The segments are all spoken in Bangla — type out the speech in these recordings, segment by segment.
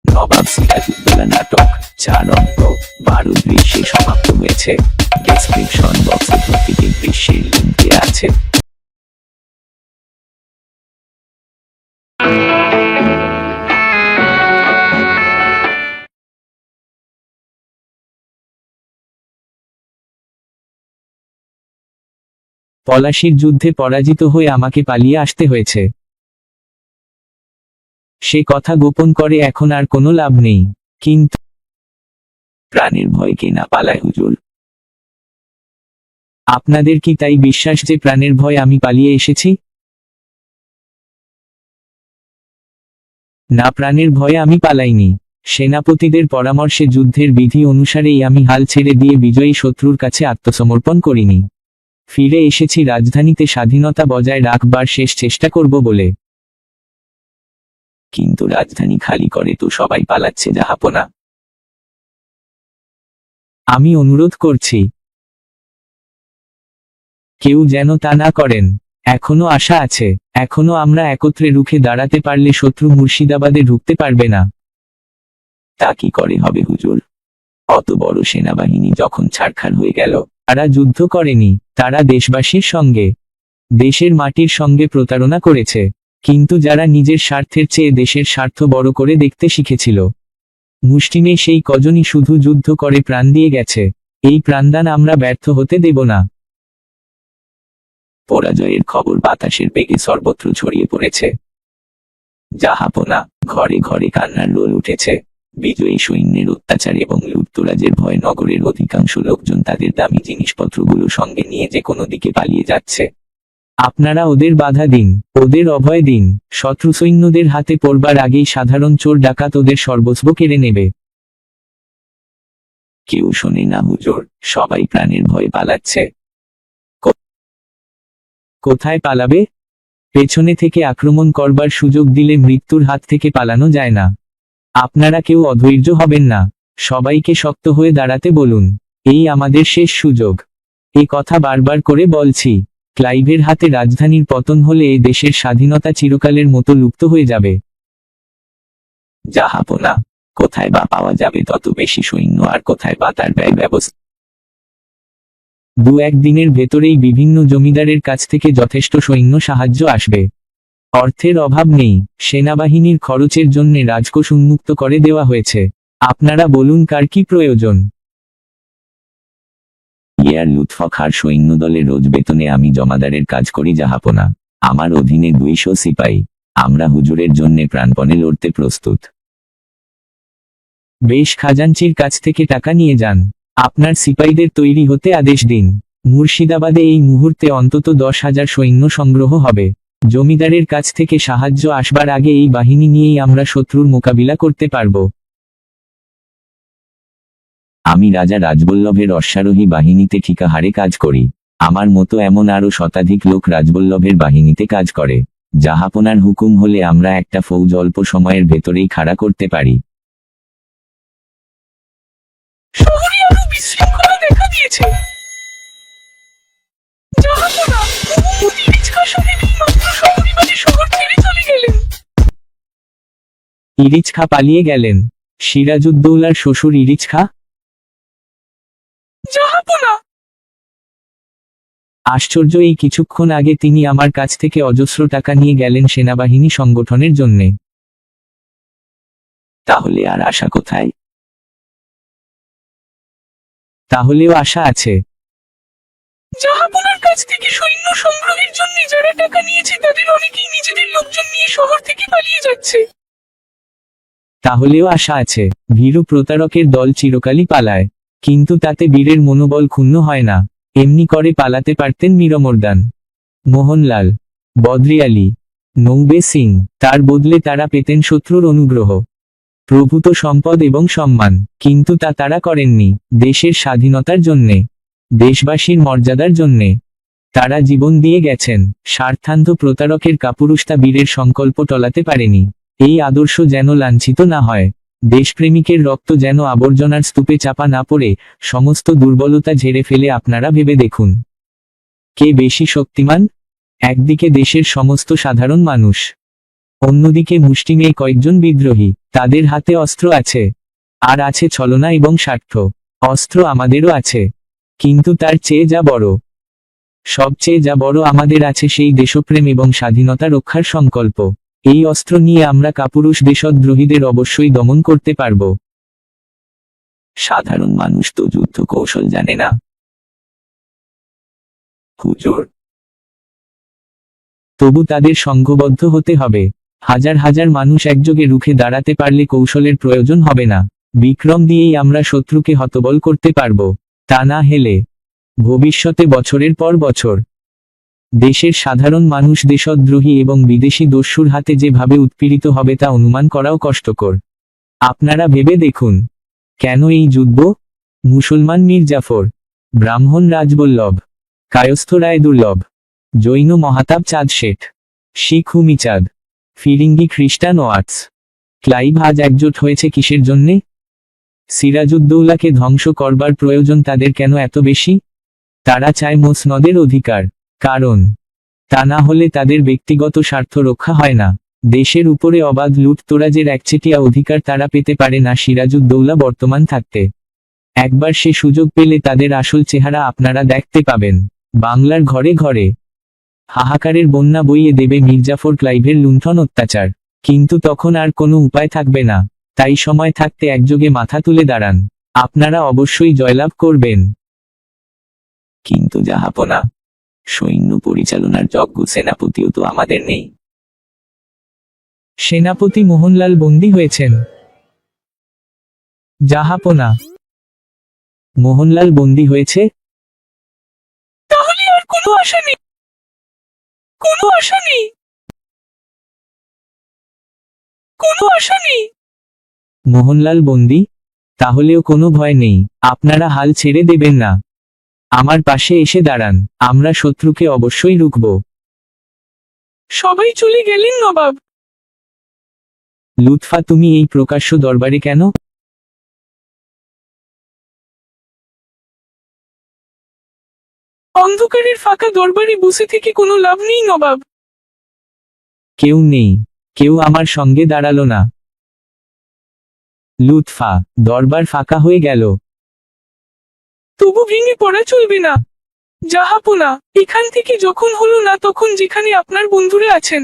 নবাব সিরাজউদ্দৌলা নাটক 4 অঙ্ক 12 দৃশ্যে সমাপ্ত হয়েছে। ডেসক্রিপশন বক্সে প্রতিটি দৃশ্যের লিংক দেওয়া আছে। পলাশীর যুদ্ধে পরাজিত হয়ে আমাকে পালিয়ে আসতে হয়েছে। সে কথা গোপন করে এখন আর কোনো লাভ নেই। কিন্তু প্রাণের ভয় কে না পালায় হুজুর? আপনাদের কি তাই বিশ্বাস যে প্রাণের ভয় আমি পালিয়ে এসেছি? না, প্রাণের ভয়ে আমি পালাইনি। সেনাপতিদের পরামর্শে যুদ্ধের বিধি অনুসারেই আমি হাল ছেড়ে দিয়ে বিজয়ী শত্রুর কাছে আত্মসমর্পণ করিনি। ফিরে এসেছি রাজধানীতে স্বাধীনতা বজায় রাখবার শেষ চেষ্টা করব বলে। কিন্তু রাজধানী খালি করে তো সবাই পালাচ্ছে জাহাপনা। আমি অনুরোধ করছি, কেউ যেন তা না করেন। এখনো আশা আছে। এখনো আমরা একত্রে রুখে দাঁড়াতে পারলে শত্রু মুর্শিদাবাদে ঢুকতে পারবে না। তা কি করে হবে হুজুর? অত বড় সেনাবাহিনী যখন ছারখার হয়ে গেল। তারা যুদ্ধ করেনি, তারা দেশবাসীর সঙ্গে, দেশের মাটির সঙ্গে প্রতারণা করেছে। কিন্তু যারা নিজের স্বার্থের চেয়ে দেশের স্বার্থ বড় করে দেখতে শিখেছিল, মুষ্টিমে সেই কজনই শুধু যুদ্ধ করে প্রাণ দিয়ে গেছে। এই প্রাণদান আমরা ব্যর্থ হতে দেব না। পরাজয়ের খবর বাতাসের বেগে সর্বত্র ছড়িয়ে পড়েছে জাহাপনা। ঘরে ঘরে কান্নার রোল উঠেছে। বিজয়ী সৈন্যের অত্যাচার এবং লুটতরাজের ভয়ে নগরের অধিকাংশ লোকজন তাদের দামি জিনিসপত্রগুলো সঙ্গে নিয়ে যে কোনো দিকে পালিয়ে যাচ্ছে। আপনারা ওদের বাধা দিন, ওদের অভয় দিন। শত্রু সৈন্যদের হাতে পড়বার আগেই সাধারণ চোর ডাকাত ওদের সর্বস্ব কেড়ে নেবে। কেউ শোনে না হুজুর, সবাই প্রাণের ভয়ে পালাচ্ছে। কোথায় পালাবে? পেছনে থেকে আক্রমণ করবার সুযোগ দিলে মৃত্যুর হাত থেকে পালানো যায় না। আপনারা কেউ অধৈর্য হবেন না। সবাইকে শক্ত হয়ে দাঁড়াতে বলুন। এই আমাদের শেষ সুযোগ। এ কথা বারবার করে বলছি। ক্লাইভের হাতে রাজধানীর পতন হলে এ দেশের স্বাধীনতা চিরকালের মতো লুপ্ত হয়ে যাবে। জাহাপনা, কোথায় বা পাওয়া যাবে তত বেশি সৈন্য, আর কোথায় বা তার ব্যয় ব্যবস্থা? 2-1 দিনের ভেতরেই বিভিন্ন জমিদারের কাছ থেকে যথেষ্ট সৈন্য সাহায্য আসবে। অর্থের অভাব নেই। সেনাবাহিনীর খরচের জন্য রাজকোষ উন্মুক্ত করে দেওয়া হয়েছে। আপনারা বলুন কার কি প্রয়োজন? ইয়ার লুৎফখার সৈন্যদলে রোজ বেতনে আমি জমাদারের কাজ করি জাহাপনা। আমার অধীনে 200 সিপাহী। আমরা হুজুরের জন্যে প্রাণপণে লড়তে প্রস্তুত। বেশ, খাজাঞ্চির কাছ থেকে টাকা নিয়ে যান। আপনার সিপাহীদের তৈরি হতে আদেশ দিন। মুর্শিদাবাদে এই মুহূর্তে অন্তত 10,000 সৈন্য সংগ্রহ হবে। জমিদারের কাছ থেকে সাহায্য আসবার আগে এই বাহিনী নিয়েই আমরা শত্রুর মোকাবিলা করতে পারব। আমি রাজা রাজবল্লভের অশ্বারোহী বাহিনীতে ঠিকা হারে কাজ করি। আমার মতো এমন আরো শতাধিক লোক রাজবল্লভের বাহিনীতে কাজ করে। জাহাপনার হুকুম হলে আমরা একটা ফৌজ অল্প সময়ের ভেতরেই খাড়া করতে পারি। শহরে আরো বিশৃঙ্খলা দেখা দিয়েছে। জাহাপনা, ইরিচখা সাহেব মাত্র সপরিবারে শহর ছেড়ে চলে গেলেন। ইরিচখা পালিয়ে গেলেন? সিরাজউদ্দৌলার শ্বশুর ইরিচখা? জাহাপনা, আশ্চর্য! এই কিছুক্ষণ আগে তিনি আমার কাছ থেকে অজস্র টাকা নিয়ে গেলেন সেনাবাহিনী সংগঠনের জন্যে। তাহলে আর আশা কোথায়? তাহলেও আশা আছে। জাহাপনার কাছ থেকে সৈন্য সংগ্রহের জন্য যারা টাকা নিয়েছে তাদের অনেকেই নিজেদের লোকজন নিয়ে শহর থেকে পালিয়ে যাচ্ছে। তাহলেও আশা আছে। ভীরু প্রতারকের দল চিরকালই পালায়, কিন্তু তাতে বীরের মনোবল ক্ষুণ্ণ হয় না। এমনি করে পালাতে পারতেন মীরমর্দান, মোহনলাল, বদ্রিয়ালি, নৌবে সিং। তার বদলে তারা পেতেন শত্রুর অনুগ্রহ, প্রভূত সম্পদ এবং সম্মান। কিন্তু তা তারা করেননি। দেশের স্বাধীনতার জন্যে, দেশবাসীর মর্যাদার জন্যে তারা জীবন দিয়ে গেছেন। স্বার্থান্ধ প্রতারকের কাপুরুষতা বীরের সংকল্প টলাতে পারেনি। এই আদর্শ যেন লাঞ্ছিত না হয়, দেশপ্রেমিকের রক্ত যেন আবর্জনার স্তূপে চাপা না পড়ে, সমস্ত দুর্বলতা ঝেড়ে ফেলে আপনারা ভেবে দেখুন, কে বেশি শক্তিমান? একদিকে দেশের সমস্ত সাধারণ মানুষ, অন্যদিকে মুষ্টিমেয় কয়েকজন বিদ্রোহী, তাদের হাতে অস্ত্র আছে, আর আছে ছলনা এবং স্বার্থ। অস্ত্র আমাদেরও আছে, কিন্তু তার চেয়ে যা বড়, সবচেয়ে যা বড় আমাদের আছে সেই দেশপ্রেম এবং স্বাধীনতা রক্ষার সংকল্প। এই অস্ত্র নিয়ে আমরা কাপুরুষ দেশদ্রোহীদের অবশ্যই দমন করতে পারব। সাধারণ মানুষ তো যুদ্ধ কৌশল জানে না, হুজুর। তবু তাদের সংঘবদ্ধ হতে হবে। হাজার হাজার মানুষ একযোগে রুখে দাঁড়াতে পারলে কৌশলের প্রয়োজন হবে না। বিক্রম দিয়েই আমরা শত্রুকে হতবল করতে পারব। তা না হেলে ভবিষ্যতে বছরের পর বছর দেশের সাধারণ মানুষ দেশদ্রোহী এবং বিদেশি দস্যুর হাতে যেভাবে উৎপীড়িত হবে তা অনুমান করাও কষ্টকর। আপনারা ভেবে দেখুন, কেন এই যুদ্ধ? মুসলমান মীর জাফর, ব্রাহ্মণ রাজবল্লভ, কায়স্থ রায় দুর্লভ, জৈন মহাতাব চাঁদ শেঠ, শিখ হুমিচাঁদ, ফিরিঙ্গি খ্রিস্টান ওয়াটস, ক্লাইভ আজ একজোট হয়েছে কিসের জন্যে? সিরাজউদ্দৌলাকে ধ্বংস করবার প্রয়োজন তাদের কেন এত বেশি? তারা চায় মসনদের অধিকার। কারণ তা না হলে তাদের ব্যক্তিগত স্বার্থ রক্ষা হয় না। দেশের উপরে অবাধ লুটতরাজের একচেটিয়া অধিকার তারা পেতে পারে না সিরাজউদ্দৌলা বর্তমান থাকতে। একবার সে সুযোগ পেলে তাদের আসল চেহারা আপনারা দেখতে পাবেন। বাংলার ঘরে ঘরে হাহাকারের বন্যা বইয়ে দেবে মির্জাফর ক্লাইভের লুণ্ঠন অত্যাচার। কিন্তু তখন আর কোনো উপায় থাকবে না। তাই সময় থাকতে একযোগে মাথা তুলে দাঁড়ান, আপনারা অবশ্যই জয়লাভ করবেন। কিন্তু জাহাপনা, সৈন্য পরিচালনার যোগ্য সেনাপতিও তো আমাদের নেই। সেনাপতি মোহনলাল বন্দী হয়েছেন। জাহাপনা, মোহনলাল বন্দী হয়েছে? তাহলে আর কোনো আশা নেই, কোনো আশা নেই, কোনো আশা নেই। মোহনলাল বন্দী? তাহলেও কোনো ভয় নেই। আপনারা হাল ছেড়ে দেবেন না। আমার পাশে এসে দাঁড়ান, আমরা শত্রুকে অবশ্যই রুখব। সবাই চলে গেলেন নবাব। লুৎফা, তুমি এই প্রকাশ্য দরবারে কেন? অন্ধকারের ফাঁকা দরবারে বসে থেকে কোনো লাভ নেই নবাব। কেউ নেই, কেউ আমার সঙ্গে দাঁড়ালো না। লুৎফা, দরবার ফাঁকা হয়ে গেল। তবু ভেঙে পড়া চলবে না জাহাপনা। এখান থেকে যখন হলো না তখন যেখানে আপনার বন্ধুরা আছেন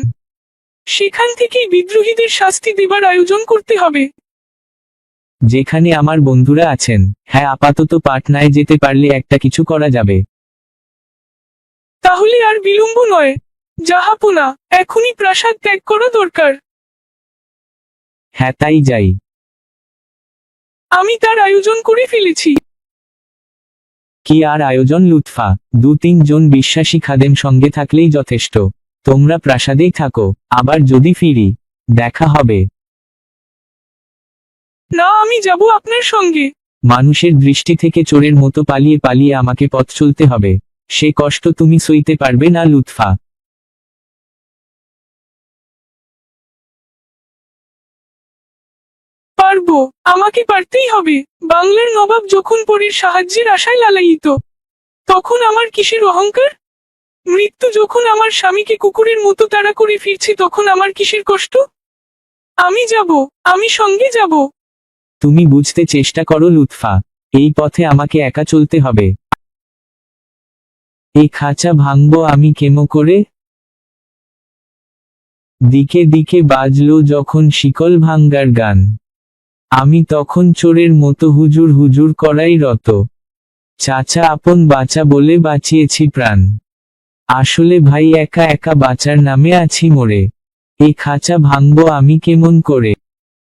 সেখান থেকেই বিদ্রোহীদের শাস্তি দেবার আয়োজন করতে হবে। যেখানে আমার বন্ধুরা আছেন? হ্যাঁ, আপাতত পাটনায় যেতে পারলে একটা কিছু করা যাবে। তাহলে আর বিলম্ব নয় জাহাপনা, এখনই প্রাসাদ ত্যাগ করা দরকার। হ্যাঁ, তাই যাই। আমি তার আয়োজন করে ফেলেছি। কি আর আয়োজন লুৎফা? 2-3 জন বিশ্বাসী খাদেম সঙ্গে থাকলেই যথেষ্ট। তোমরা প্রাসাদেই থাকো, আবার যদি ফিরি দেখা হবে। না, আমি যাব আপনার সঙ্গে। মানুষের দৃষ্টি থেকে চোরের মতো পালিয়ে পালিয়ে আমাকে পথ চলতে হবে। সে কষ্ট তুমি সইতে পারবে না লুৎফা। পারবো, আমাকে পারতেই হবে। বাংলার নবাব যখন পরীর সাহায্যের আশায় লালায়িত, তখন আমার কিসের অহংকার? মৃত্যু যখন আমার স্বামীকে কুকুরের মতো তাড়া করে ফিরছে তখন আমার কিসের কষ্ট? আমি যাব, আমি সঙ্গে যাব। তুমি বুঝতে চেষ্টা করো লুৎফা, এই পথে আমাকে একা চলতে হবে। এই খাঁচা ভাঙবো আমি কেমো করে? দিকে দিকে বাজলো যখন শিকল ভাঙ্গার গান, আমি তখন চোরের মতো হুজুর হুজুর করাই রত। চাচা আপন বাঁচা বলে বাঁচিয়েছি প্রাণ, আসলে ভাই একা একা বাঁচার নামে আছি মরে। এই খাঁচা ভাঙবো আমি কেমন করে?